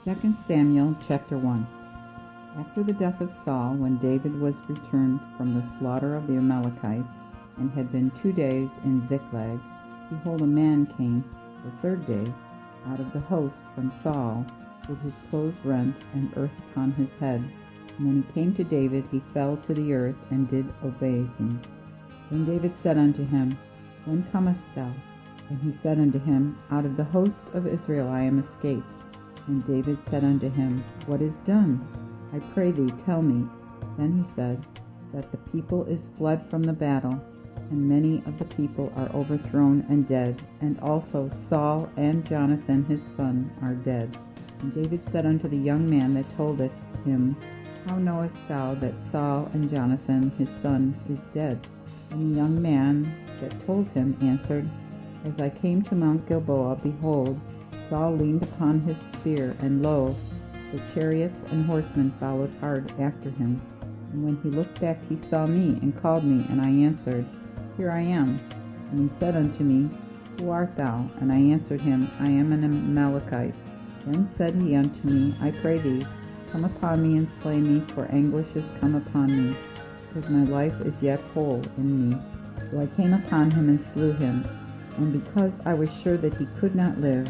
2 Samuel chapter 1. After the death of Saul, when David was returned from the slaughter of the Amalekites, and had been 2 days in Ziklag, behold, a man came the third day out of the host from Saul, with his clothes rent and earth upon his head. And when he came to David, he fell to the earth and did obeisance. Then David said unto him, When comest thou? And he said unto him, Out of the host of Israel I am escaped. And David said unto him, What is done? I pray thee, tell me. Then he said, That the people is fled from the battle, and many of the people are overthrown and dead, and also Saul and Jonathan his son are dead. And David said unto the young man that told it him, How knowest thou that Saul and Jonathan his son is dead? And the young man that told him answered, As I came to Mount Gilboa, behold, Saul leaned upon his spear, and lo, the chariots and horsemen followed hard after him. And when he looked back, he saw me, and called me, and I answered, Here I am. And he said unto me, Who art thou? And I answered him, I am an Amalekite. Then said he unto me, I pray thee, come upon me and slay me, for anguish is come upon me, because my life is yet whole in me. So I came upon him and slew him, and because I was sure that he could not live,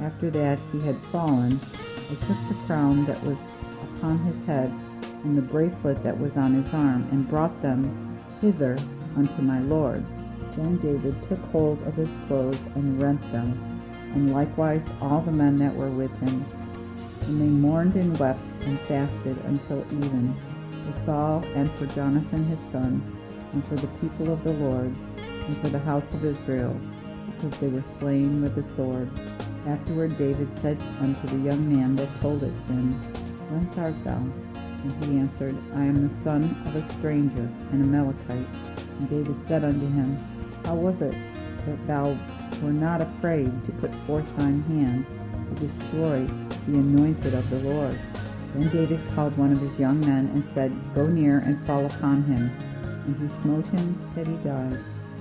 after that he had fallen, I took the crown that was upon his head, and the bracelet that was on his arm, and brought them hither unto my lord. Then David took hold of his clothes, and rent them, and likewise all the men that were with him. And they mourned and wept and fasted until even, for Saul and for Jonathan his son, and for the people of the Lord, and for the house of Israel, because they were slain with the sword. Afterward David said unto the young man that told it him, Whence art thou? And he answered, I am the son of a stranger, an Amalekite. And David said unto him, How was it that thou were not afraid to put forth thine hand to destroy the anointed of the Lord? Then David called one of his young men, and said, Go near and fall upon him. And he smote him that he died.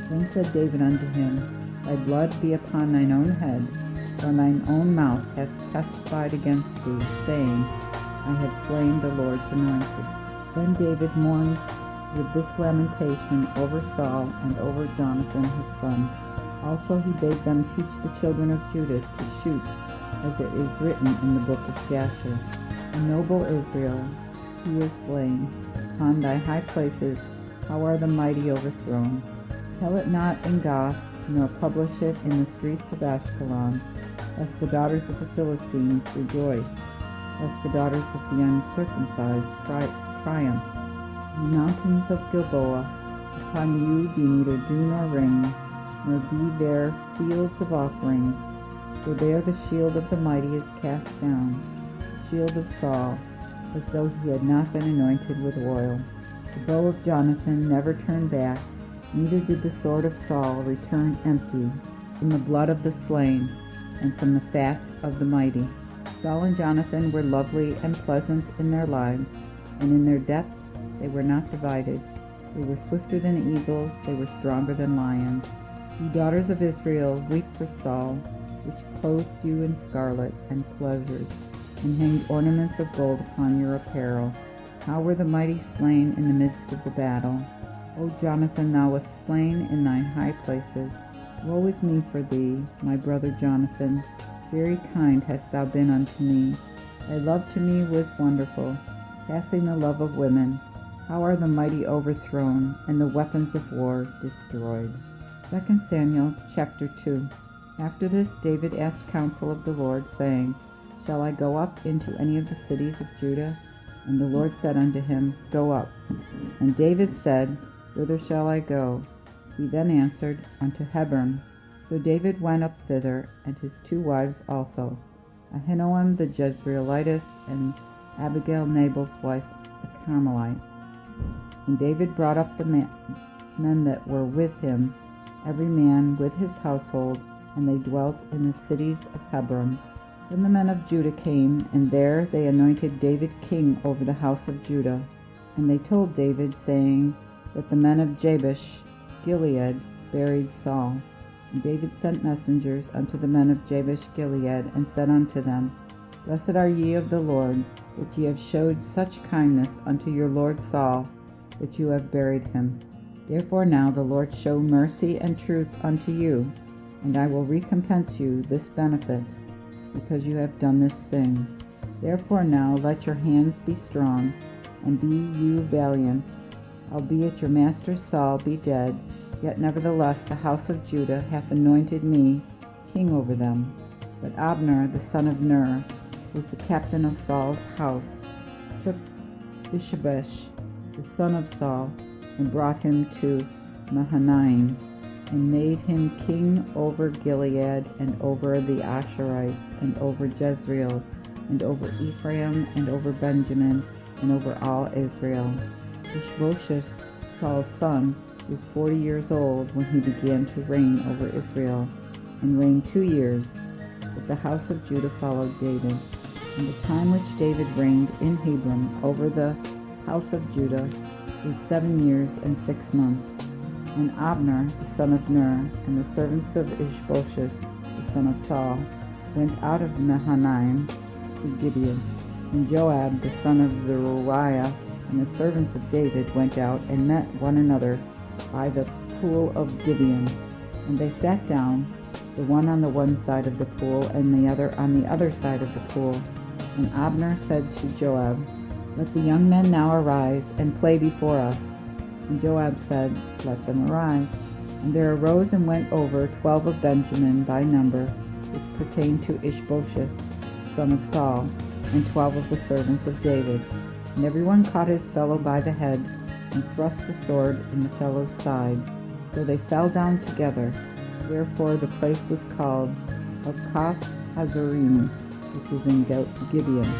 Then said David unto him, Thy blood be upon thine own head, for thine own mouth hath testified against thee, saying, I have slain the Lord's anointed. Then David mourned with this lamentation over Saul and over Jonathan his son. Also he bade them teach the children of Judah to shoot, as it is written in the book of Jasher. O noble Israel, he is slain. Upon thy high places, how are the mighty overthrown? Tell it not in Gath, nor publish it in the streets of Ashkelon, lest the daughters of the Philistines rejoice, lest the daughters of the uncircumcised triumph. Ye mountains of Gilboa, upon you be neither dew nor rain, nor be there fields of offerings, for there the shield of the mighty is cast down, the shield of Saul, as though he had not been anointed with oil. The bow of Jonathan never turned back, neither did the sword of Saul return empty, from the blood of the slain, and from the fat of the mighty. Saul and Jonathan were lovely and pleasant in their lives, and in their depths they were not divided. They were swifter than eagles, they were stronger than lions. You daughters of Israel, weep for Saul, which clothed you in scarlet and pleasures, and hanged ornaments of gold upon your apparel. How were the mighty slain in the midst of the battle? O Jonathan, thou wast slain in thy high places. Woe is me for thee, my brother Jonathan. Very kind hast thou been unto me. Thy love to me was wonderful, passing the love of women. How are the mighty overthrown, and the weapons of war destroyed. 2 Samuel chapter 2. After this David asked counsel of the Lord, saying, Shall I go up into any of the cities of Judah? And the Lord said unto him, Go up. And David said, Whither shall I go? He then answered, Unto Hebron. So David went up thither, and his 2 wives also, Ahinoam the Jezreelitess, and Abigail Nabal's wife, the Carmelite. And David brought up the men that were with him, every man with his household, and they dwelt in the cities of Hebron. Then the men of Judah came, and there they anointed David king over the house of Judah. And they told David, saying, that the men of Jabesh Gilead buried Saul. And David sent messengers unto the men of Jabesh Gilead, and said unto them, Blessed are ye of the Lord, that ye have showed such kindness unto your lord Saul, that you have buried him. Therefore now the Lord show mercy and truth unto you, and I will recompense you this benefit, because you have done this thing. Therefore now let your hands be strong, and be you valiant. Albeit your master Saul be dead, yet nevertheless the house of Judah hath anointed me king over them. But Abner the son of Ner, who was the captain of Saul's house, took Ishbosheth the son of Saul, and brought him to Mahanaim, and made him king over Gilead, and over the Asherites, and over Jezreel, and over Ephraim, and over Benjamin, and over all Israel. Ishbosheth, Saul's son, was 40 years old when he began to reign over Israel, and reigned 2 years. But the house of Judah followed David. And the time which David reigned in Hebron over the house of Judah was 7 years and 6 months. And Abner the son of Ner, and the servants of Ishbosheth the son of Saul, went out of Mahanaim to Gibeon. And Joab the son of Zeruiah, and the servants of David went out and met one another by the pool of Gibeon. And they sat down, the one on the one side of the pool, and the other on the other side of the pool. And Abner said to Joab, Let the young men now arise, and play before us. And Joab said, Let them arise. And there arose and went over 12 of Benjamin by number, which pertained to Ishbosheth, son of Saul, and 12 of the servants of David. And every one caught his fellow by the head, and thrust the sword in the fellow's side. So they fell down together. Therefore the place was called Helkath Hazorim, which was in Gibeon.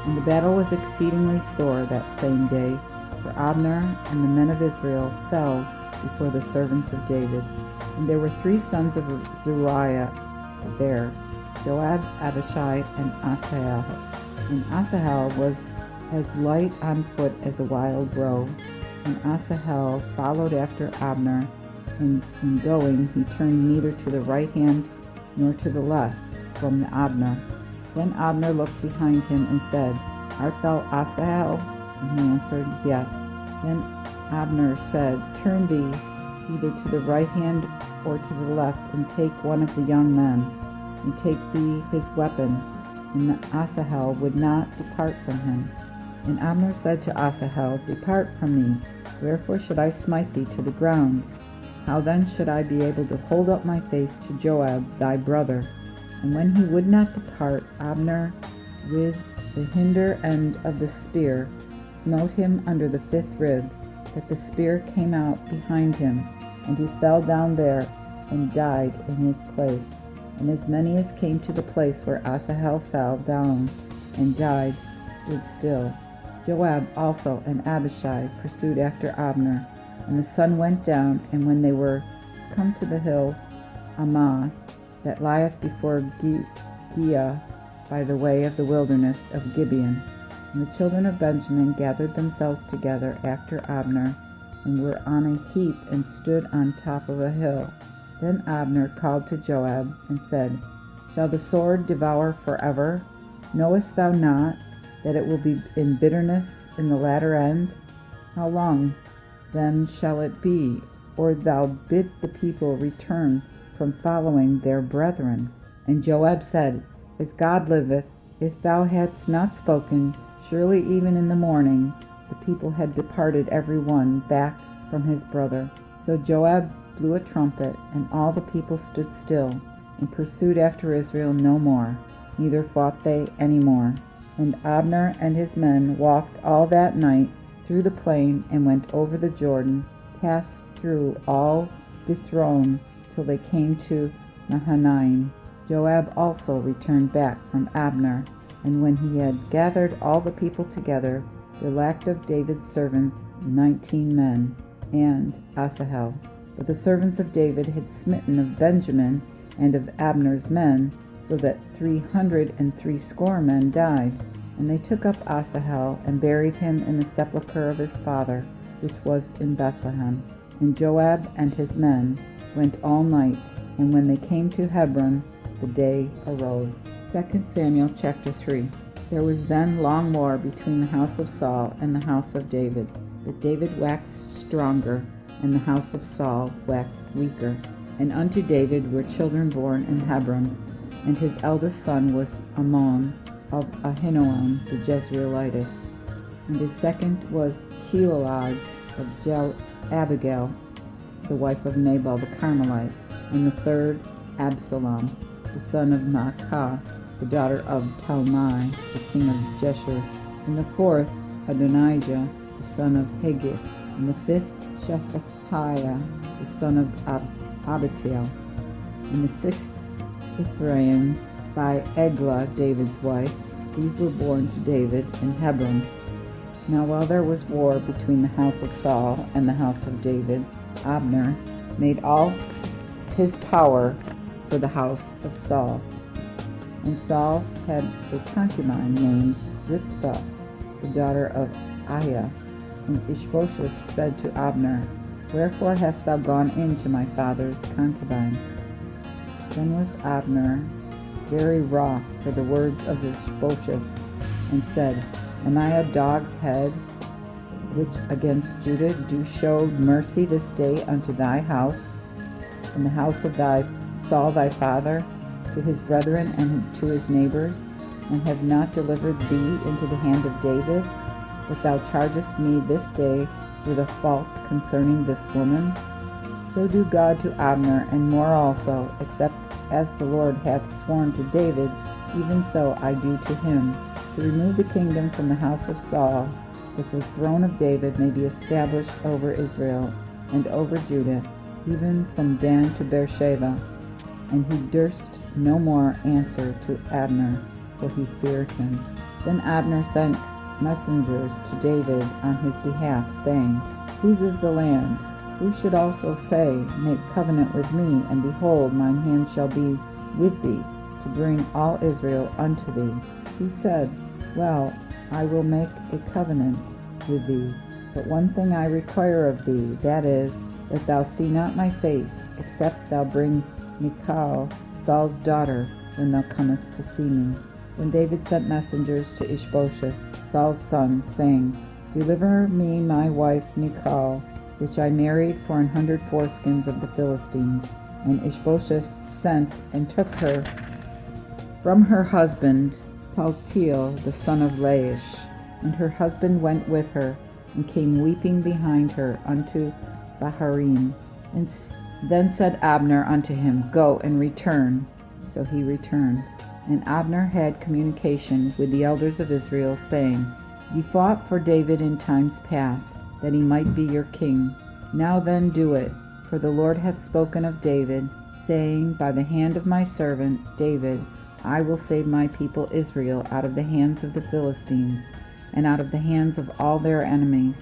And the battle was exceedingly sore that same day, for Abner and the men of Israel fell before the servants of David. And there were 3 sons of Zeruiah there, Joab, Abishai, and Asahel. And Asahel was as light on foot as a wild roe. And Asahel followed after Abner, and in going he turned neither to the right hand nor to the left from Abner. Then Abner looked behind him and said, Art thou Asahel? And he answered, Yes. Then Abner said, Turn thee either to the right hand or to the left, and take one of the young men, and take thee his weapon. And Asahel would not depart from him. And Abner said to Asahel, Depart from me, wherefore should I smite thee to the ground? How then should I be able to hold up my face to Joab thy brother? And when he would not depart, Abner with the hinder end of the spear smote him under the 5th rib, that the spear came out behind him, and he fell down there and died in his place. And as many as came to the place where Asahel fell down and died stood still. Joab also and Abishai pursued after Abner. And the sun went down, and when they were come to the hill Ammah, that lieth before Giah by the way of the wilderness of Gibeon, and the children of Benjamin gathered themselves together after Abner, and were on a heap, and stood on top of a hill. Then Abner called to Joab, and said, Shall the sword devour forever? Knowest thou not that it will be in bitterness in the latter end? How long then shall it be, or thou bid the people return from following their brethren? And Joab said, As God liveth, if thou hadst not spoken, surely even in the morning the people had departed every one back from his brother. So Joab blew a trumpet, and all the people stood still, and pursued after Israel no more, neither fought they any more. And Abner and his men walked all that night through the plain, and went over the Jordan, passed through all Bithron, till they came to Mahanaim. Joab also returned back from Abner, and when he had gathered all the people together, there lacked of David's servants 19 men, and Asahel. But the servants of David had smitten of Benjamin and of Abner's men, so that 360 men died. And they took up Asahel, and buried him in the sepulchre of his father, which was in Bethlehem. And Joab and his men went all night, and when they came to Hebron, the day arose. 2 Samuel chapter 3. There was then long war between the house of Saul and the house of David. But David waxed stronger, and the house of Saul waxed weaker. And unto David were children born in Hebron, and his eldest son was Amnon of Ahinoam the Jezreelitess, and his second was Jehoahaz of Abigail, the wife of Nabal the Carmelite, and the third Absalom, the son of Maacah, the daughter of Talmai, the king of Geshur, and the fourth Adonijah, the son of Haggith, and the fifth Shephatiah, the son of Abital, and the sixth Ephraim by Eglah, David's wife. These were born to David in Hebron. Now while there was war between the house of Saul and the house of David, Abner made all his power for the house of Saul. And Saul had a concubine named Rizpah, the daughter of Aiah. And Ishbosheth said to Abner, Wherefore hast thou gone in to my father's concubine? Then was Abner very wroth for the words of Ishbosheth, and said, Am I a dog's head, which against Judah do show mercy this day unto thy house, and the house of thy Saul thy father, to his brethren and to his neighbors, and have not delivered thee into the hand of David, that thou chargest me this day with a fault concerning this woman? So do God to Abner, and more also, except as the Lord hath sworn to David, even so I do to him, to remove the kingdom from the house of Saul, that the throne of David may be established over Israel and over Judah, even from Dan to Beersheba. And he durst no more answer to Abner, for he feared him. Then Abner sent messengers to David on his behalf, saying, Whose is the land? Who should also say, Make covenant with me, and behold, mine hand shall be with thee, to bring all Israel unto thee? Who said, Well, I will make a covenant with thee, but one thing I require of thee, that is, that thou see not my face, except thou bring Michal, Saul's daughter, when thou comest to see me. Then David sent messengers to Ishbosheth, Saul's son, saying, Deliver me my wife Michal, which I married for 100 foreskins of the Philistines. And Ishbosheth sent and took her from her husband Paltiel the son of Laish. And her husband went with her, and came weeping behind her unto Baharim. And then said Abner unto him, Go and return. So he returned. And Abner had communication with the elders of Israel, saying, Ye fought for David in times past, that he might be your king. Now then do it, for the Lord hath spoken of David, saying, By the hand of my servant David I will save my people Israel out of the hands of the Philistines, and out of the hands of all their enemies.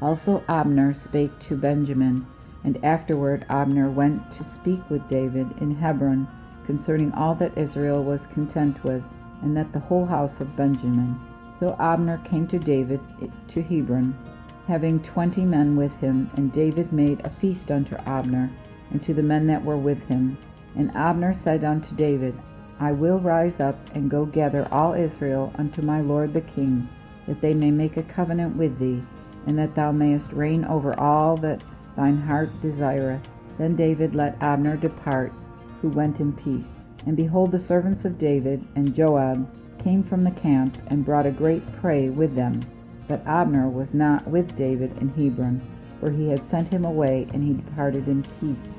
Also Abner spake to Benjamin, and afterward Abner went to speak with David in Hebron concerning all that Israel was content with, and that the whole house of Benjamin. So Abner came to David to Hebron, having 20 men with him, and David made a feast unto Abner, and to the men that were with him. And Abner said unto David, I will rise up and go gather all Israel unto my lord the king, that they may make a covenant with thee, and that thou mayest reign over all that thine heart desireth. Then David let Abner depart, who went in peace. And behold, the servants of David and Joab came from the camp, and brought a great prey with them. But Abner was not with David in Hebron, for he had sent him away, and he departed in peace.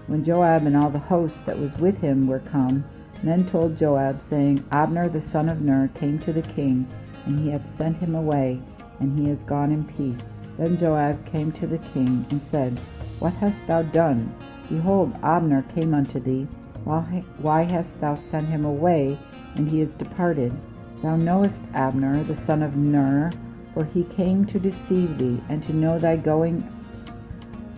When Joab and all the host that was with him were come, men told Joab, saying, Abner the son of Ner came to the king, and he hath sent him away, and he is gone in peace. Then Joab came to the king, and said, What hast thou done? Behold, Abner came unto thee. Why hast thou sent him away, and he is departed? Thou knowest Abner the son of Ner, for he came to deceive thee, and to know thy going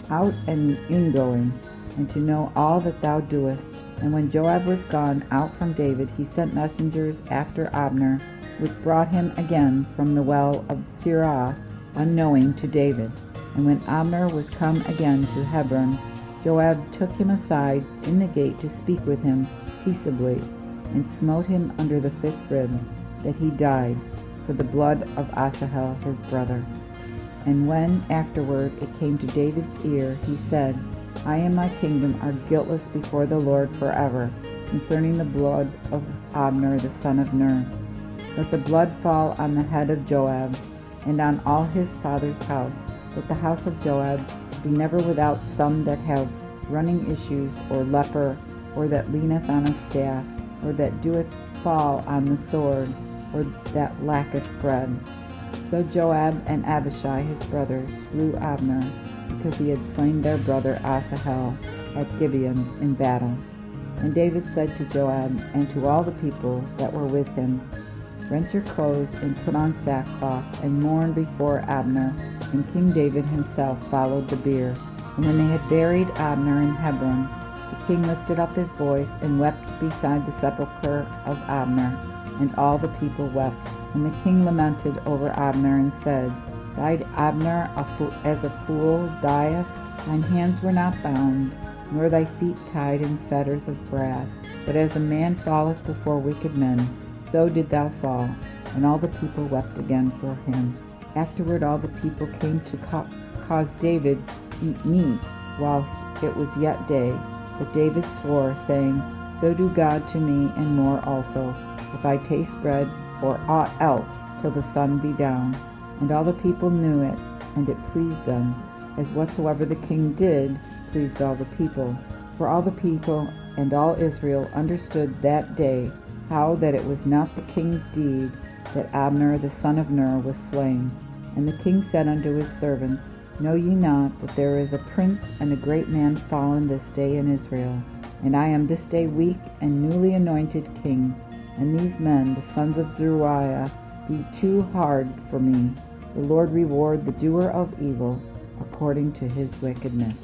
out and ingoing, and to know all that thou doest. And when Joab was gone out from David, he sent messengers after Abner, which brought him again from the well of Sirah, unknowing to David. And when Abner was come again to Hebron, Joab took him aside in the gate to speak with him peaceably. and smote him under the 5th rib, that he died, for the blood of Asahel his brother. And when afterward it came to David's ear, he said, I and my kingdom are guiltless before the Lord forever, concerning the blood of Abner the son of Ner. Let the blood fall on the head of Joab, and on all his father's house. Let the house of Joab be never without some that have running issues, or leper, or that leaneth on a staff, or that doeth fall on the sword, or that lacketh bread. So Joab and Abishai his brother slew Abner, because he had slain their brother Asahel at Gibeon in battle. And David said to Joab and to all the people that were with him, Rent your clothes and put on sackcloth, and mourn before Abner. And King David himself followed the bier. And when they had buried Abner in Hebron, the king lifted up his voice and wept beside the sepulchre of Abner, and all the people wept. And the king lamented over Abner and said, Died Abner as a fool dieth? Thine hands were not bound, nor thy feet tied in fetters of brass. But as a man falleth before wicked men, so did thou fall. And all the people wept again for him. Afterward all the people came to cause David eat meat while it was yet day. But David swore, saying, So do God to me, and more also, if I taste bread or aught else, till the sun be down. And all the people knew it, and it pleased them, as whatsoever the king did pleased all the people. For all the people and all Israel understood that day how that it was not the king's deed that Abner the son of Ner was slain. And the king said unto his servants, Know ye not that there is a prince and a great man fallen this day in Israel? And I am this day weak and newly anointed king, and these men, the sons of Zeruiah, be too hard for me. The Lord reward the doer of evil according to his wickedness.